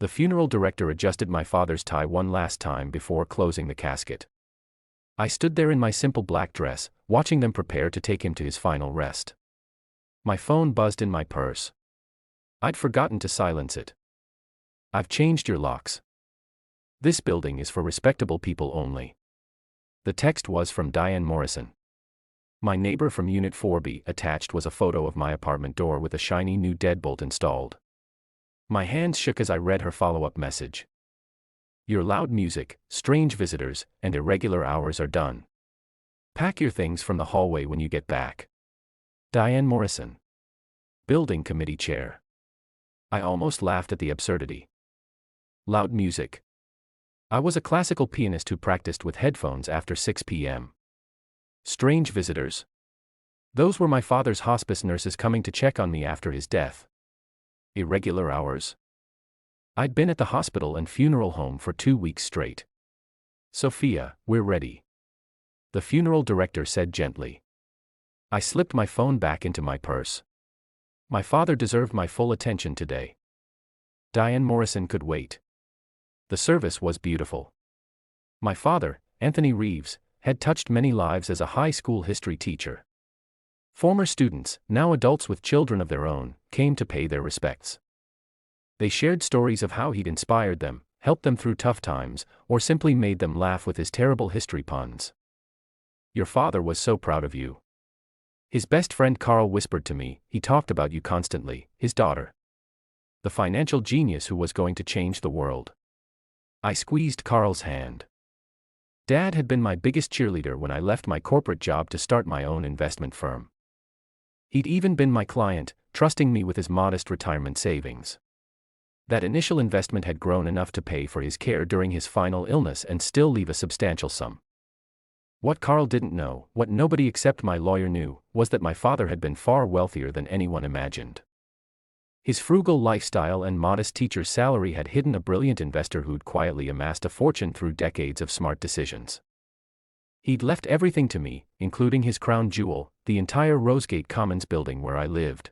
The funeral director adjusted my father's tie one last time before closing the casket. I stood there in my simple black dress, watching them prepare to take him to his final rest. My phone buzzed in my purse. I'd forgotten to silence it. "I've changed your locks. This building is for respectable people only." The text was from Diane Morrison. My neighbor from Unit 4B. Attached was a photo of my apartment door with a shiny new deadbolt installed. My hands shook as I read her follow-up message. "Your loud music, strange visitors, and irregular hours are done. Pack your things from the hallway when you get back. Diane Morrison, Building Committee Chair." I almost laughed at the absurdity. Loud music. I was a classical pianist who practiced with headphones after 6 p.m. Strange visitors. Those were my father's hospice nurses coming to check on me after his death. Irregular hours. I'd been at the hospital and funeral home for 2 weeks straight. "Sophia, we're ready," the funeral director said gently. I slipped my phone back into my purse. My father deserved my full attention today. Diane Morrison could wait. The service was beautiful. My father, Anthony Reeves, had touched many lives as a high school history teacher. Former students, now adults with children of their own, came to pay their respects. They shared stories of how he'd inspired them, helped them through tough times, or simply made them laugh with his terrible history puns. "Your father was so proud of you," his best friend Carl whispered to me. "He talked about you constantly, his daughter. The financial genius who was going to change the world." I squeezed Carl's hand. Dad had been my biggest cheerleader when I left my corporate job to start my own investment firm. He'd even been my client, trusting me with his modest retirement savings. That initial investment had grown enough to pay for his care during his final illness and still leave a substantial sum. What Carl didn't know, what nobody except my lawyer knew, was that my father had been far wealthier than anyone imagined. His frugal lifestyle and modest teacher's salary had hidden a brilliant investor who'd quietly amassed a fortune through decades of smart decisions. He'd left everything to me, including his crown jewel, the entire Rosegate Commons building where I lived.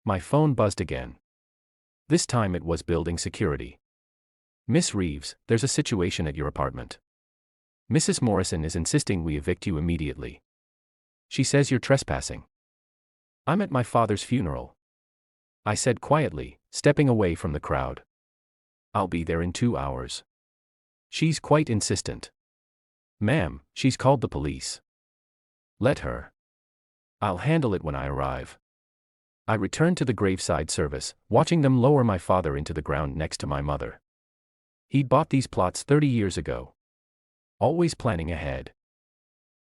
My phone buzzed again. This time it was building security. "Miss Reeves, there's a situation at your apartment. Mrs. Morrison is insisting we evict you immediately. She says you're trespassing." "I'm at my father's funeral," I said quietly, stepping away from the crowd. "I'll be there in 2 hours." "She's quite insistent." "Ma'am, she's called the police." "Let her. I'll handle it when I arrive." I returned to the graveside service, watching them lower my father into the ground next to my mother. He'd bought these plots 30 years ago. Always planning ahead.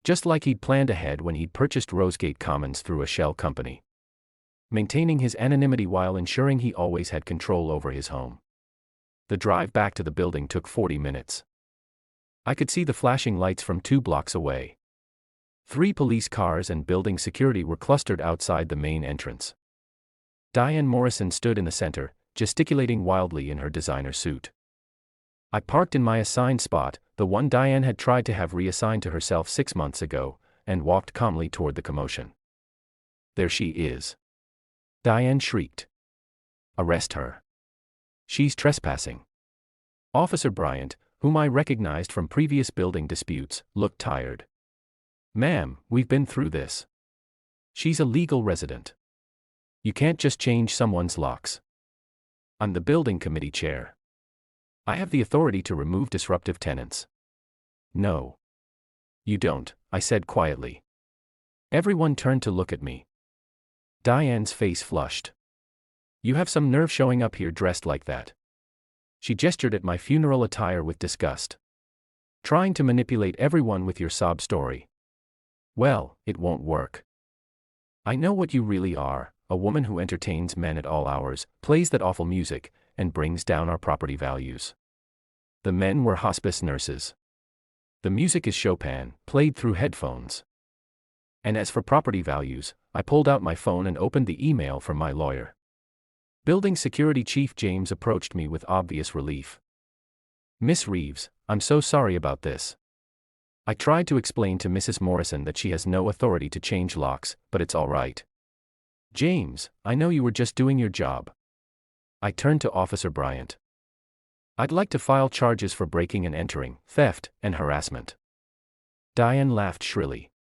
Just like he'd planned ahead when he'd purchased Rosegate Commons through a shell company. Maintaining his anonymity while ensuring he always had control over his home. The drive back to the building took 40 minutes. I could see the flashing lights from 2 blocks away. 3 police cars and building security were clustered outside the main entrance. Diane Morrison stood in the center, gesticulating wildly in her designer suit. I parked in my assigned spot, the one Diane had tried to have reassigned to herself 6 months ago, and walked calmly toward the commotion. "There she is," Diane shrieked. "Arrest her. She's trespassing." Officer Bryant, whom I recognized from previous building disputes, looked tired. "Ma'am, we've been through this. She's a legal resident. You can't just change someone's locks." "I'm the building committee chair. I have the authority to remove disruptive tenants." "No. You don't," I said quietly. Everyone turned to look at me. Diane's face flushed. "You have some nerve showing up here dressed like that." She gestured at my funeral attire with disgust. "Trying to manipulate everyone with your sob story. Well, it won't work. I know what you really are, a woman who entertains men at all hours, plays that awful music, and brings down our property values." The men were hospice nurses. The music is Chopin, played through headphones. And as for property values, I pulled out my phone and opened the email from my lawyer. Building Security Chief James approached me with obvious relief. "Miss Reeves, I'm so sorry about this. I tried to explain to Mrs. Morrison that she has no authority to change locks, but it's all right." "James, I know you were just doing your job." I turned to Officer Bryant. I'd like to file charges for breaking and entering, theft, and harassment. Diane laughed shrilly.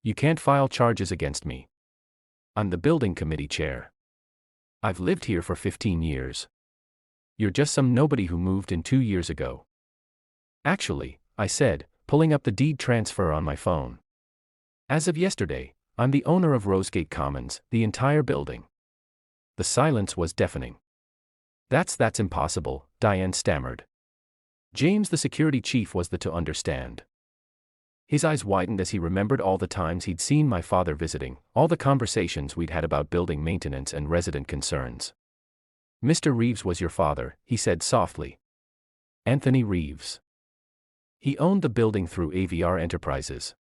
You can't file charges against me. I'm the building committee chair. I've lived here for 15 years. You're just some nobody who moved in 2 years ago. Actually, I said, pulling up the deed transfer on my phone. As of yesterday, I'm the owner of Rosegate Commons, the entire building. The silence was deafening. That's impossible, Diane stammered. James, the security chief, was the to understand. His eyes widened as he remembered all the times he'd seen my father visiting, all the conversations we'd had about building maintenance and resident concerns. Mr. Reeves was your father, he said softly. Anthony Reeves. He owned the building through AVR Enterprises.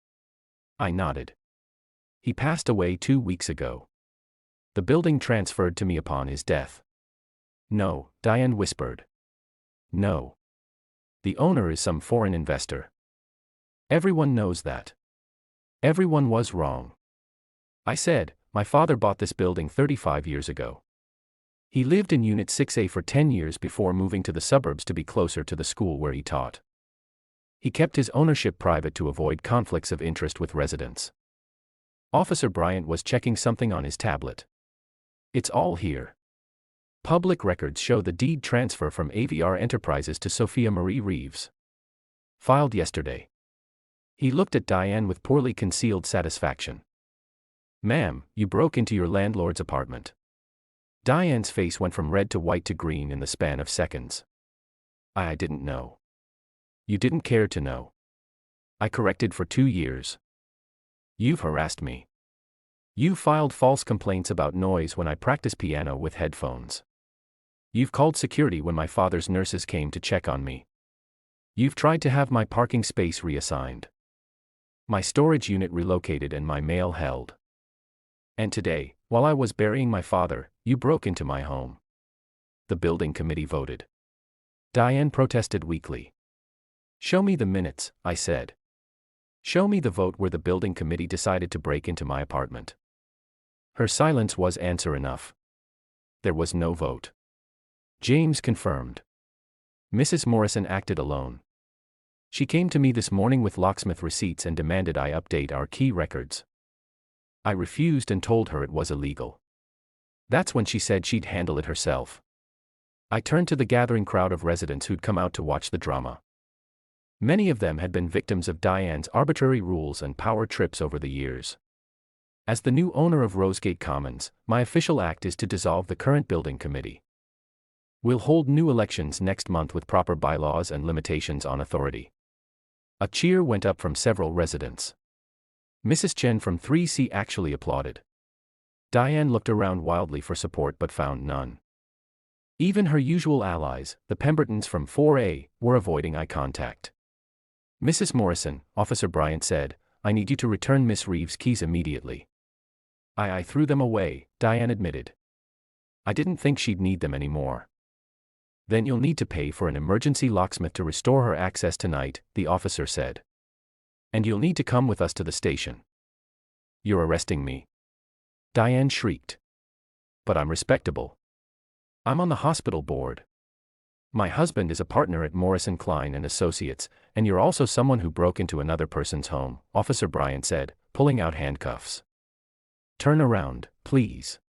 I nodded. He passed away 2 weeks ago. The building transferred to me upon his death. No, Diane whispered. No. The owner is some foreign investor. Everyone knows that. Everyone was wrong. I said, my father bought this building 35 years ago. He lived in Unit 6A for 10 years before moving to the suburbs to be closer to the school where he taught. He kept his ownership private to avoid conflicts of interest with residents. Officer Bryant was checking something on his tablet. It's all here. Public records show the deed transfer from AVR Enterprises to Sophia Marie Reeves. Filed yesterday. He looked at Diane with poorly concealed satisfaction. Ma'am, you broke into your landlord's apartment. Diane's face went from red to white to green in the span of seconds. I didn't know. You didn't care to know. I corrected for 2 years. You've harassed me. You filed false complaints about noise when I practice piano with headphones. You've called security when my father's nurses came to check on me. You've tried to have my parking space reassigned. My storage unit relocated and my mail held. And today, while I was burying my father, you broke into my home. The building committee voted. Diane protested weakly. Show me the minutes, I said. Show me the vote where the building committee decided to break into my apartment. Her silence was answer enough. There was no vote. James confirmed. Mrs. Morrison acted alone. She came to me this morning with locksmith receipts and demanded I update our key records. I refused and told her it was illegal. That's when she said she'd handle it herself. I turned to the gathering crowd of residents who'd come out to watch the drama. Many of them had been victims of Diane's arbitrary rules and power trips over the years. As the new owner of Rosegate Commons, my official act is to dissolve the current building committee. We'll hold new elections next month with proper bylaws and limitations on authority. A cheer went up from several residents. Mrs. Chen from 3C actually applauded. Diane looked around wildly for support but found none. Even her usual allies, the Pembertons from 4A, were avoiding eye contact. Mrs. Morrison, Officer Bryant said, I need you to return Miss Reeves' keys immediately. I threw them away, Diane admitted. I didn't think she'd need them anymore. Then you'll need to pay for an emergency locksmith to restore her access tonight, the officer said. And you'll need to come with us to the station. You're arresting me. Diane shrieked. But I'm respectable. I'm on the hospital board. My husband is a partner at Morrison Klein and Associates, and you're also someone who broke into another person's home, Officer Bryant said, pulling out handcuffs. Turn around, please.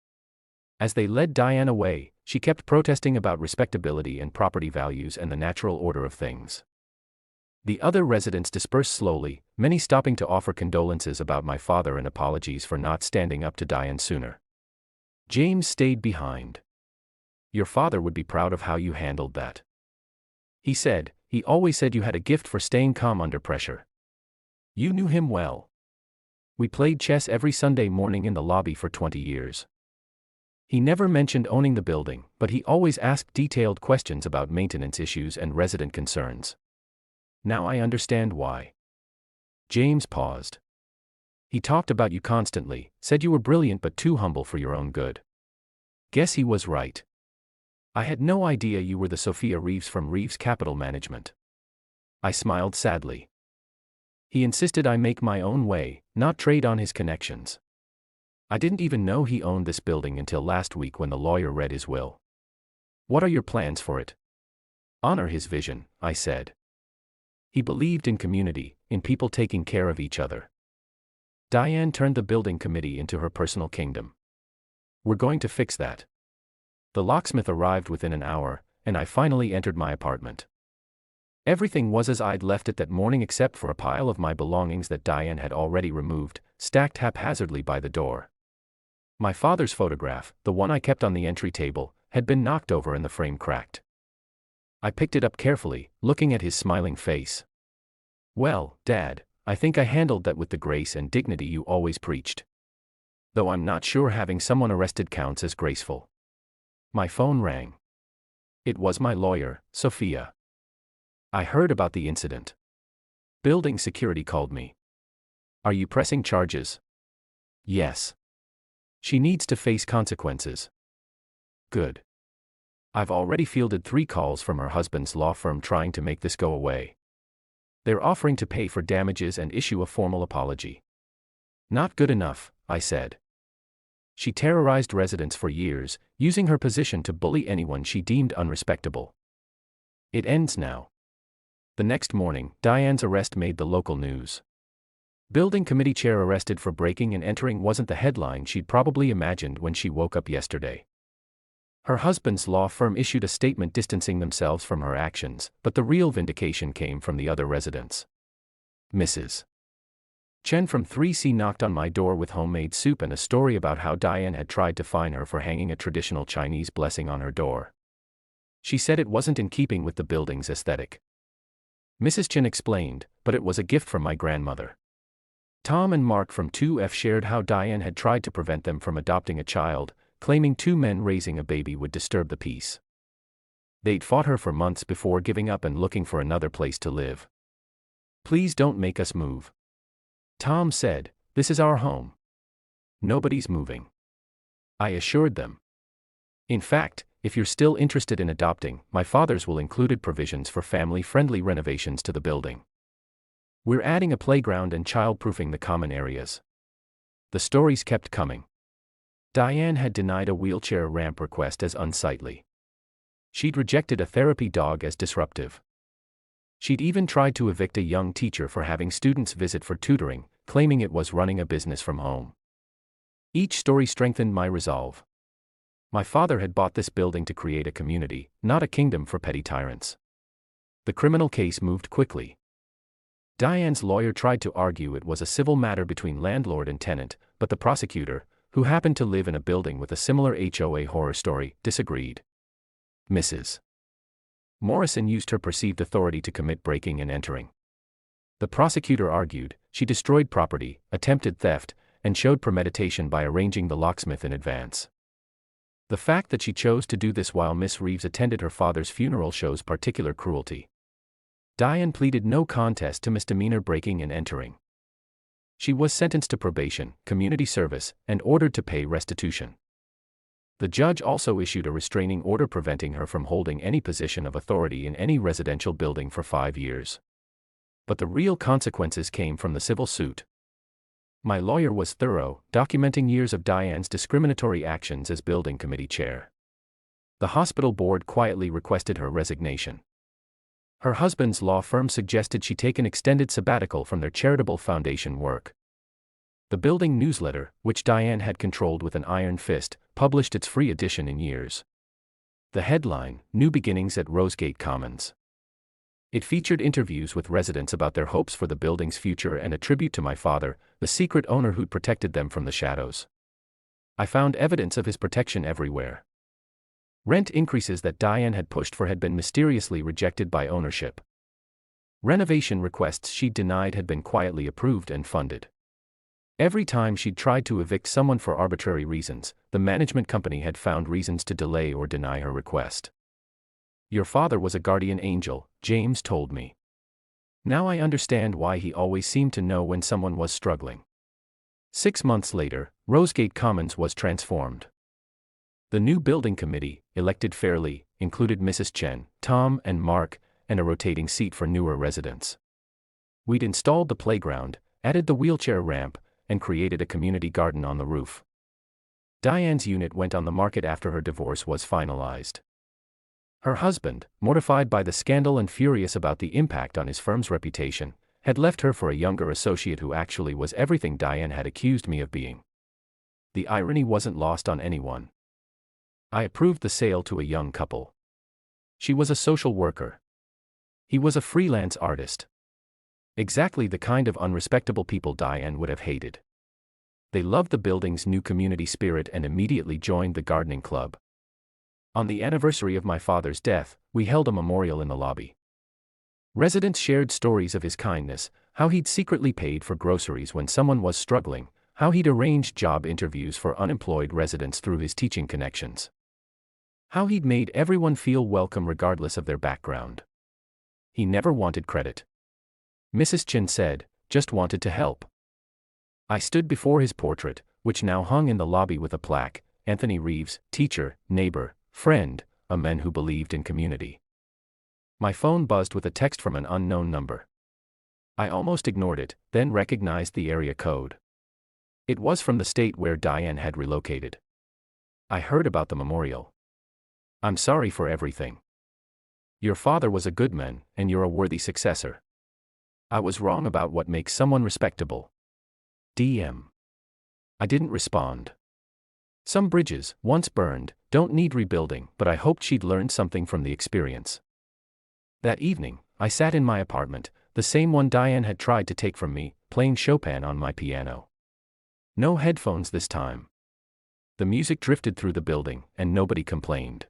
As they led Diane away, she kept protesting about respectability and property values and the natural order of things. The other residents dispersed slowly, many stopping to offer condolences about my father and apologies for not standing up to Diane sooner. James stayed behind. Your father would be proud of how you handled that. He said, he always said you had a gift for staying calm under pressure. You knew him well. We played chess every Sunday morning in the lobby for 20 years. He never mentioned owning the building, but he always asked detailed questions about maintenance issues and resident concerns. Now I understand why. James paused. He talked about you constantly, said you were brilliant but too humble for your own good. Guess he was right. I had no idea you were the Sophia Reeves from Reeves Capital Management. I smiled sadly. He insisted I make my own way, not trade on his connections. I didn't even know he owned this building until last week when the lawyer read his will. What are your plans for it? Honor his vision, I said. He believed in community, in people taking care of each other. Diane turned the building committee into her personal kingdom. We're going to fix that. The locksmith arrived within an hour, and I finally entered my apartment. Everything was as I'd left it that morning except for a pile of my belongings that Diane had already removed, stacked haphazardly by the door. My father's photograph, the one I kept on the entry table, had been knocked over and the frame cracked. I picked it up carefully, looking at his smiling face. Well, Dad, I think I handled that with the grace and dignity you always preached. Though I'm not sure having someone arrested counts as graceful. My phone rang. It was my lawyer, Sophia. I heard about the incident. Building security called me. Are you pressing charges? Yes. She needs to face consequences. Good. I've already fielded 3 calls from her husband's law firm trying to make this go away. They're offering to pay for damages and issue a formal apology. Not good enough, I said. She terrorized residents for years, using her position to bully anyone she deemed unrespectable. It ends now. The next morning, Diane's arrest made the local news. Building committee chair arrested for breaking and entering wasn't the headline she'd probably imagined when she woke up yesterday. Her husband's law firm issued a statement distancing themselves from her actions, but the real vindication came from the other residents. Mrs. Chen from 3C knocked on my door with homemade soup and a story about how Diane had tried to fine her for hanging a traditional Chinese blessing on her door. She said it wasn't in keeping with the building's aesthetic. Mrs. Chen explained, but it was a gift from my grandmother. Tom and Mark from 2F shared how Diane had tried to prevent them from adopting a child, claiming 2 men raising a baby would disturb the peace. They'd fought her for months before giving up and looking for another place to live. Please don't make us move. Tom said, this is our home. Nobody's moving. I assured them. In fact, if you're still interested in adopting, my father's will included provisions for family-friendly renovations to the building. We're adding a playground and child-proofing the common areas. The stories kept coming. Diane had denied a wheelchair ramp request as unsightly. She'd rejected a therapy dog as disruptive. She'd even tried to evict a young teacher for having students visit for tutoring, claiming it was running a business from home. Each story strengthened my resolve. My father had bought this building to create a community, not a kingdom for petty tyrants. The criminal case moved quickly. Diane's lawyer tried to argue it was a civil matter between landlord and tenant, but the prosecutor, who happened to live in a building with a similar HOA horror story, disagreed. Mrs. Morrison used her perceived authority to commit breaking and entering. The prosecutor argued she destroyed property, attempted theft, and showed premeditation by arranging the locksmith in advance. The fact that she chose to do this while Miss Reeves attended her father's funeral shows particular cruelty. Diane pleaded no contest to misdemeanor breaking and entering. She was sentenced to probation, community service, and ordered to pay restitution. The judge also issued a restraining order preventing her from holding any position of authority in any residential building for 5 years. But the real consequences came from the civil suit. My lawyer was thorough, documenting years of Diane's discriminatory actions as building committee chair. The hospital board quietly requested her resignation. Her husband's law firm suggested she take an extended sabbatical from their charitable foundation work. The building newsletter, which Diane had controlled with an iron fist, published its free edition in years. The headline, New Beginnings at Rosegate Commons. It featured interviews with residents about their hopes for the building's future and a tribute to my father, the secret owner who'd protected them from the shadows. I found evidence of his protection everywhere. Rent increases that Diane had pushed for had been mysteriously rejected by ownership. Renovation requests she'd denied had been quietly approved and funded. Every time she'd tried to evict someone for arbitrary reasons, the management company had found reasons to delay or deny her request. Your father was a guardian angel, James told me. Now I understand why he always seemed to know when someone was struggling. 6 months later, Rosegate Commons was transformed. The new building committee, elected fairly, included Mrs. Chen, Tom, and Mark, and a rotating seat for newer residents. We'd installed the playground, added the wheelchair ramp, and created a community garden on the roof. Diane's unit went on the market after her divorce was finalized. Her husband, mortified by the scandal and furious about the impact on his firm's reputation, had left her for a younger associate who actually was everything Diane had accused me of being. The irony wasn't lost on anyone. I approved the sale to a young couple. She was a social worker. He was a freelance artist. Exactly the kind of unrespectable people Diane would have hated. They loved the building's new community spirit and immediately joined the gardening club. On the anniversary of my father's death, we held a memorial in the lobby. Residents shared stories of his kindness, how he'd secretly paid for groceries when someone was struggling, how he'd arranged job interviews for unemployed residents through his teaching connections. How he'd made everyone feel welcome regardless of their background. He never wanted credit. Mrs. Chin said, just wanted to help. I stood before his portrait, which now hung in the lobby with a plaque, Anthony Reeves, teacher, neighbor, friend, a man who believed in community. My phone buzzed with a text from an unknown number. I almost ignored it, then recognized the area code. It was from the state where Diane had relocated. I heard about the memorial. I'm sorry for everything. Your father was a good man, and you're a worthy successor. I was wrong about what makes someone respectable. DM. I didn't respond. Some bridges, once burned, don't need rebuilding, but I hoped she'd learned something from the experience. That evening, I sat in my apartment, the same one Diane had tried to take from me, playing Chopin on my piano. No headphones this time. The music drifted through the building, and nobody complained.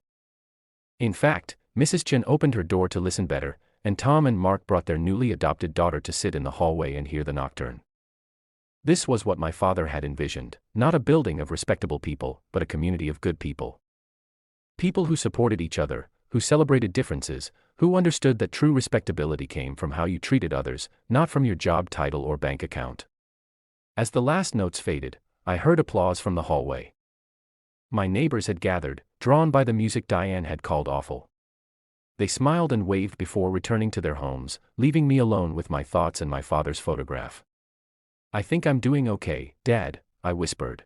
In fact, Mrs. Chen opened her door to listen better, and Tom and Mark brought their newly adopted daughter to sit in the hallway and hear the nocturne. This was what my father had envisioned, not a building of respectable people, but a community of good people. People who supported each other, who celebrated differences, who understood that true respectability came from how you treated others, not from your job title or bank account. As the last notes faded, I heard applause from the hallway. My neighbors had gathered, drawn by the music Diane had called awful. They smiled and waved before returning to their homes, leaving me alone with my thoughts and my father's photograph. I think I'm doing okay, Dad, I whispered.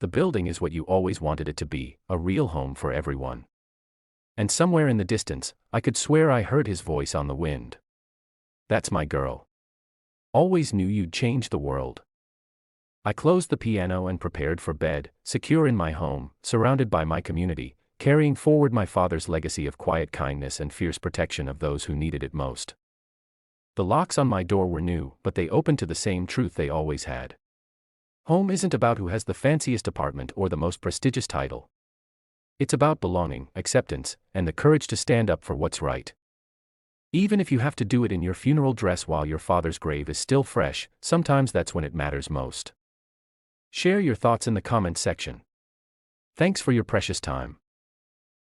The building is what you always wanted it to be, a real home for everyone. And somewhere in the distance, I could swear I heard his voice on the wind. That's my girl. Always knew you'd change the world. I closed the piano and prepared for bed, secure in my home, surrounded by my community, carrying forward my father's legacy of quiet kindness and fierce protection of those who needed it most. The locks on my door were new, but they opened to the same truth they always had. Home isn't about who has the fanciest apartment or the most prestigious title. It's about belonging, acceptance, and the courage to stand up for what's right. Even if you have to do it in your funeral dress while your father's grave is still fresh, sometimes that's when it matters most. Share your thoughts in the comments section. Thanks for your precious time.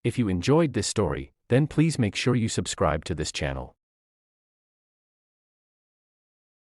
If you enjoyed this story, then please make sure you subscribe to this channel.